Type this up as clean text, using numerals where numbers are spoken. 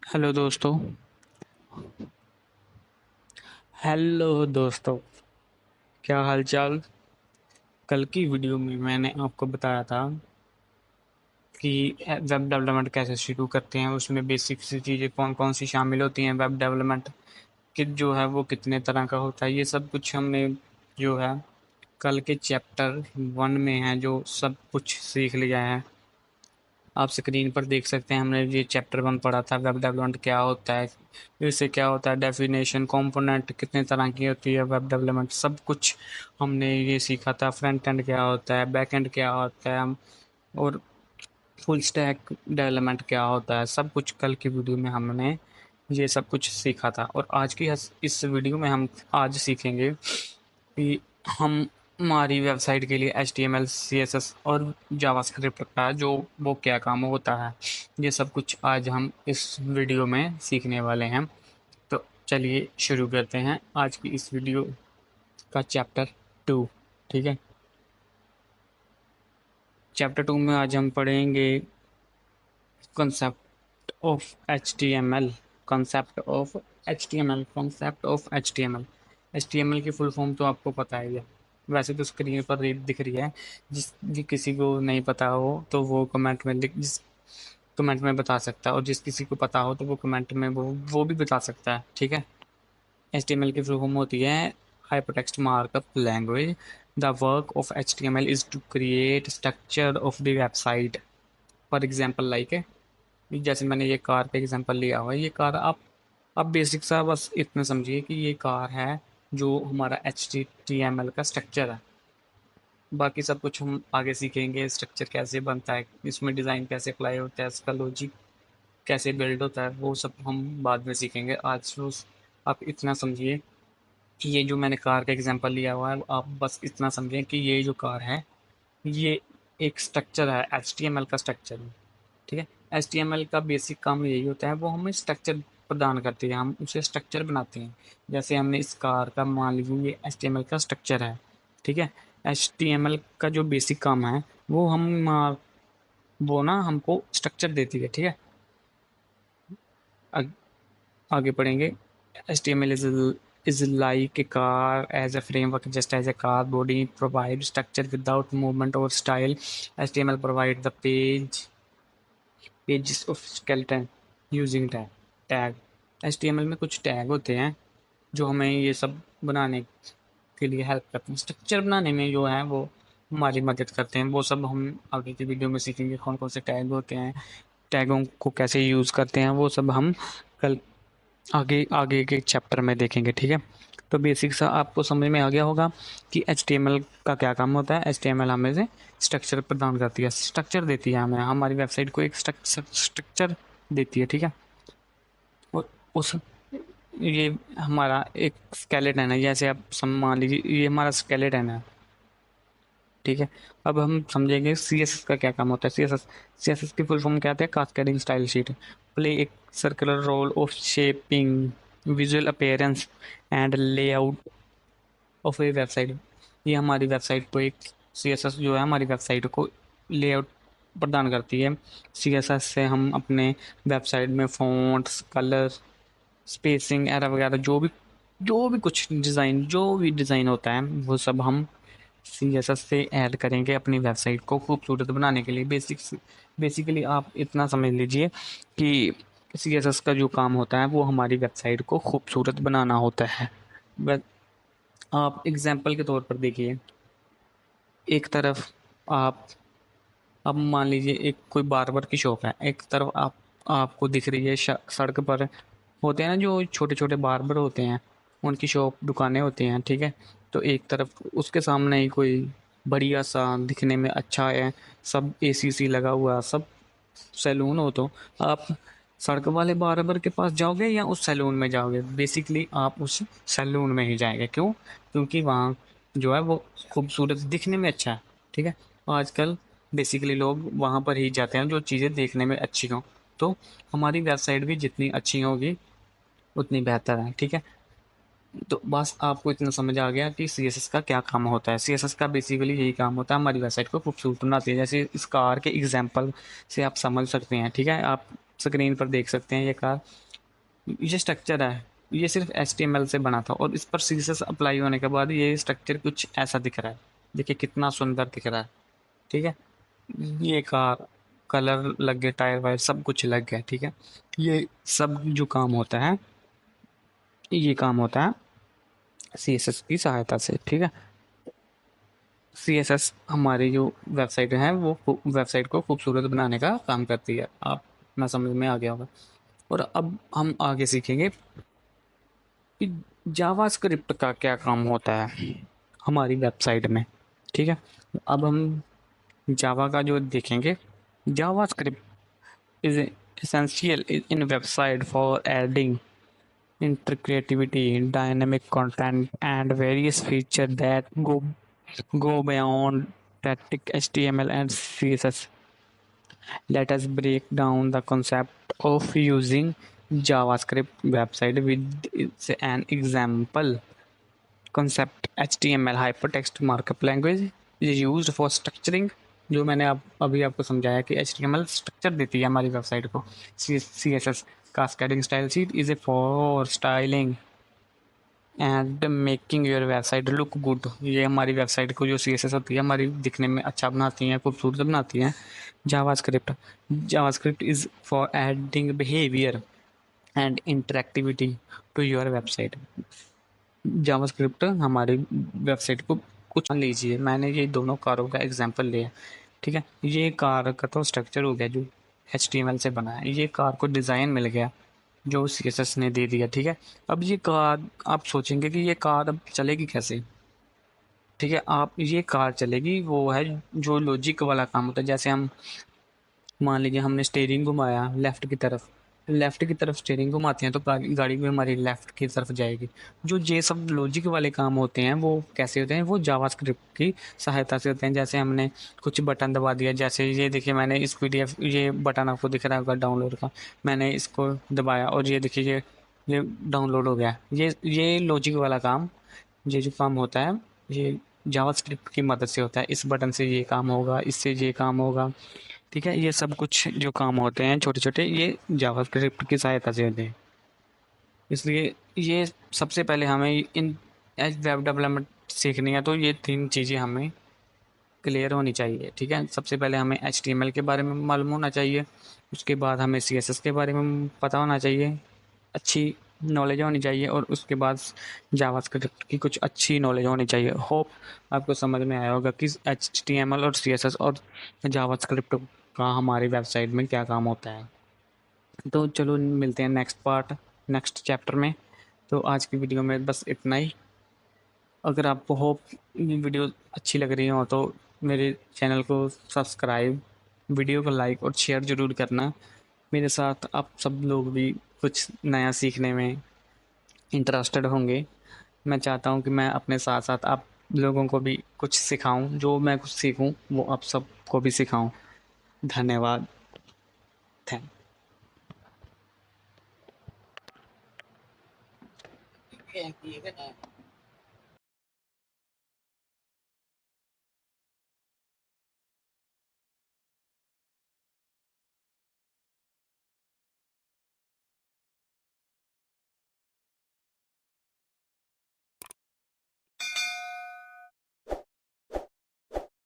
Hello दोस्तों। Hello दोस्तों, क्या हाल चाल। कल की वीडियो में मैंने आपको बताया था कि वेब डेवलपमेंट कैसे शुरू करते हैं, उसमें बेसिक सी चीज़ें कौन कौन सी शामिल होती हैं। वेब डेवलपमेंट किट जो है वो कितने तरह का होता है, ये सब कुछ हमने जो है कल के चैप्टर 1 में है जो सब कुछ सीख लिया है। आप स्क्रीन पर देख सकते हैं, हमने ये चैप्टर 1 पढ़ा था, वेब डेवलपमेंट क्या होता है, इससे क्या होता है, डेफिनेशन, कंपोनेंट कितने तरह की होती है, वेब डेवलपमेंट सब कुछ हमने ये सीखा था। फ्रंट एंड क्या होता है, बैक एंड क्या होता है, और फुल स्टैक डेवलपमेंट क्या होता है, सब कुछ कल की वीडियो में हमने ये सब कुछ सीखा था। और आज की इस वीडियो में हम आज सीखेंगे कि हम हमारी वेबसाइट के लिए HTML, CSS और जावास्क्रिप्ट का जो वो क्या काम होता है, ये सब कुछ आज हम इस वीडियो में सीखने वाले हैं। तो चलिए शुरू करते हैं आज की इस वीडियो का चैप्टर 2। ठीक है, चैप्टर 2 में आज हम पढ़ेंगे concept of HTML, concept of HTML, concept of HTML। HTML की फुल फॉर्म तो आपको पता ही है, वैसे तो स्क्रीन पर दिख रही है। जिस भी किसी को नहीं पता हो तो वो कमेंट में जिस कमेंट में बता सकता है, और जिस किसी को पता हो तो वो कमेंट में वो भी बता सकता है। ठीक है, HTML की फुल फॉर्म होती है hypertext markup language. The work of HTML is to create structure of the website. For example like, जैसे मैंने ये कार का एग्जांपल लिया हुआ है, ये कार आप बेसिक सा बस इतना समझिए कि ये कार है जो हमारा HTML का स्ट्रक्चर है। बाकी सब कुछ हम आगे सीखेंगे, स्ट्रक्चर कैसे बनता है, इसमें डिज़ाइन कैसे अप्लाई होता है, इसका लॉजिक कैसे बिल्ड होता है, वो सब हम बाद में सीखेंगे। आज तो आप इतना समझिए कि ये जो मैंने कार का एग्जांपल लिया हुआ है, आप बस इतना समझें कि ये जो कार है ये एक स्ट्रक्चर है, HTML का स्ट्रक्चर है। ठीक है, HTML का बेसिक काम यही होता है, वो हमें स्ट्रक्चर प्रदान करती है, हम उसे स्ट्रक्चर बनाते हैं। जैसे हमने इस कार का मान लीजिए ये HTML का स्ट्रक्चर है। ठीक है, HTML का जो बेसिक काम है वो वो ना हमको स्ट्रक्चर देती है। ठीक है, आग, आगे पढ़ेंगे। HTML is like a car as a framework, just as a car body provides structure without movement or style. HTML provide the pages of skeleton using tag. HTML में कुछ टैग होते हैं जो हमें ये सब बनाने के लिए हेल्प करते हैं, स्ट्रक्चर बनाने में जो है वो हमारी मदद करते हैं। वो सब हम आगे की वीडियो में सीखेंगे, कौन कौन से टैग होते हैं, टैगों को कैसे यूज़ करते हैं, वो सब हम कल आगे आगे के चैप्टर में देखेंगे। ठीक है, तो बेसिक सा आपको समझ में आ गया होगा कि HTML का क्या काम होता है। HTML हमें से स्ट्रक्चर प्रदान करती है, स्ट्रक्चर देती है, हमें हमारी वेबसाइट को एक स्ट्रक्चर देती है। ठीक है, और उस ये हमारा एक स्केलेटन है, जैसे आप मान लीजिए ये हमारा स्केलेटन है। ठीक है, अब हम समझेंगे CSS का क्या काम होता है। CSS की फुल फॉर्म क्या होता है, कास्केडिंग स्टाइल शीट। प्ले एक circular role of shaping visual appearance and layout of a website. ये हमारी वेबसाइट को एक CSS जो है हमारी वेबसाइट को लेआउट प्रदान करती है। CSS से हम अपने वेबसाइट में फ़ॉन्ट्स, कलर, स्पेसिंग एरर वगैरह जो भी डिज़ाइन होता है वो सब हम CSS से ऐड करेंगे अपनी वेबसाइट को खूबसूरत बनाने के लिए। बेसिकली आप इतना समझ लीजिए कि CSS का जो काम होता है वो हमारी वेबसाइट को खूबसूरत बनाना होता है। बस आप एग्जाम्पल के तौर पर देखिए, एक तरफ आप अब मान लीजिए एक कोई बार्बर की शॉप है, एक तरफ आपको दिख रही है सड़क पर होते हैं ना जो छोटे छोटे बार्बर होते हैं, उनकी शॉप दुकानें होती हैं। ठीक है, तो एक तरफ उसके सामने ही कोई बढ़िया सा दिखने में अच्छा है, सब ACC लगा हुआ सब सैलून हो, तो आप सड़क वाले बार्बर के पास जाओगे या उस सैलून में जाओगे? बेसिकली आप उस सैलून में ही जाएंगे। क्यों? क्योंकि वहाँ जो है वो खूबसूरत दिखने में अच्छा है। ठीक है, आजकल बेसिकली लोग वहाँ पर ही जाते हैं जो चीज़ें देखने में अच्छी हों। तो हमारी वेबसाइट भी जितनी अच्छी होगी उतनी बेहतर है। ठीक है, तो बस आपको इतना समझ आ गया कि CSS का क्या काम होता है। CSS का बेसिकली यही काम होता है, हमारी वेबसाइट को खूबसूरत बनाती है। जैसे इस कार के एग्जांपल से आप समझ सकते हैं। ठीक है, आप स्क्रीन पर देख सकते हैं ये कार, ये स्ट्रक्चर है, ये सिर्फ HTML से बना था और इस पर CSS अप्लाई होने के बाद ये स्ट्रक्चर कुछ ऐसा दिख रहा है। देखिए कितना सुंदर दिख रहा है। ठीक है, ये कार कलर लग गए, टायर वायर सब कुछ लग गया। ठीक है, ये सब जो काम होता है, ये काम होता है CSS की सहायता से। ठीक है, CSS हमारी जो वेबसाइट है वो वेबसाइट को खूबसूरत बनाने का काम करती है। आप ना समझ में आ गया होगा। और अब हम आगे सीखेंगे कि जावास्क्रिप्ट का क्या काम होता है हमारी वेबसाइट में। ठीक है, अब हम जावा का जो देखेंगे, JavaScript is essential in website for adding interactivity, dynamic content, and various features that go beyond static HTML and CSS. Let us break down the concept of using JavaScript website with an example. Concept HTML hypertext markup language is used for structuring, जो मैंने अभी आपको समझाया कि HTML structure देती है हमारी website को। CSS cascading style sheet is a for styling and making your website look good. ये हमारी वेबसाइट को जो CSS होती है हमारी दिखने में अच्छा बनाती हैं, खूबसूरत बनाती हैं। JavaScript is for adding behaviour and interactivity to your website. JavaScript हमारी वेबसाइट को, कुछ मान लीजिए मैंने ये दोनों कारों का एग्जांपल लिया। ठीक है, ये कार का तो स्ट्रक्चर हो गया जो HTML से बना है, ये कार को डिज़ाइन मिल गया जो CSS ने दे दिया। ठीक है, अब ये कार, आप सोचेंगे कि ये कार अब चलेगी कैसे। ठीक है, आप, ये कार चलेगी वो है जो लॉजिक वाला काम होता है। जैसे हम मान लीजिए हमने स्टेयरिंग घुमाया लेफ़्ट की तरफ स्टीयरिंग घुमाते हैं तो गाड़ी भी हमारी लेफ़्ट की तरफ जाएगी। जो ये सब लॉजिक वाले काम होते हैं वो कैसे होते हैं, वो जावास्क्रिप्ट की सहायता से होते हैं। जैसे हमने कुछ बटन दबा दिया, जैसे ये देखिए मैंने इस PDF, ये बटन आपको दिख रहा होगा डाउनलोड का, मैंने इसको दबाया और ये देखिए ये डाउनलोड हो गया। ये लॉजिक वाला काम, ये जो काम होता है ये जावास्क्रिप्ट की मदद से होता है। इस बटन से ये काम होगा, इससे ये काम होगा। ठीक है, ये सब कुछ जो काम होते हैं छोटे छोटे, ये जावास्क्रिप्ट की सहायता से होते हैं। इसलिए ये सबसे पहले हमें इन एज वेब डेवलपमेंट सीखनी है तो ये 3 चीज़ें हमें क्लियर होनी चाहिए। ठीक है, सबसे पहले हमें HTML के बारे में मालूम होना चाहिए, उसके बाद हमें CSS के बारे में पता होना चाहिए, अच्छी नॉलेज होनी चाहिए, और उसके बाद जावास्क्रिप्ट की कुछ अच्छी नॉलेज होनी चाहिए। होप आपको समझ में आया होगा कि HTML और CSS और जावास्क्रिप्ट का हमारी वेबसाइट में क्या काम होता है। तो चलो मिलते हैं नेक्स्ट चैप्टर में। तो आज की वीडियो में बस इतना ही। अगर आपको होप ये वीडियो अच्छी लग रही हो तो मेरे चैनल को सब्सक्राइब, वीडियो को लाइक और शेयर ज़रूर करना। मेरे साथ आप सब लोग भी कुछ नया सीखने में इंटरेस्टेड होंगे। मैं चाहता हूँ कि मैं अपने साथ साथ आप लोगों को भी कुछ सिखाऊं, जो मैं कुछ सीखूं वो आप सबको भी सिखाऊं। धन्यवाद। थैंक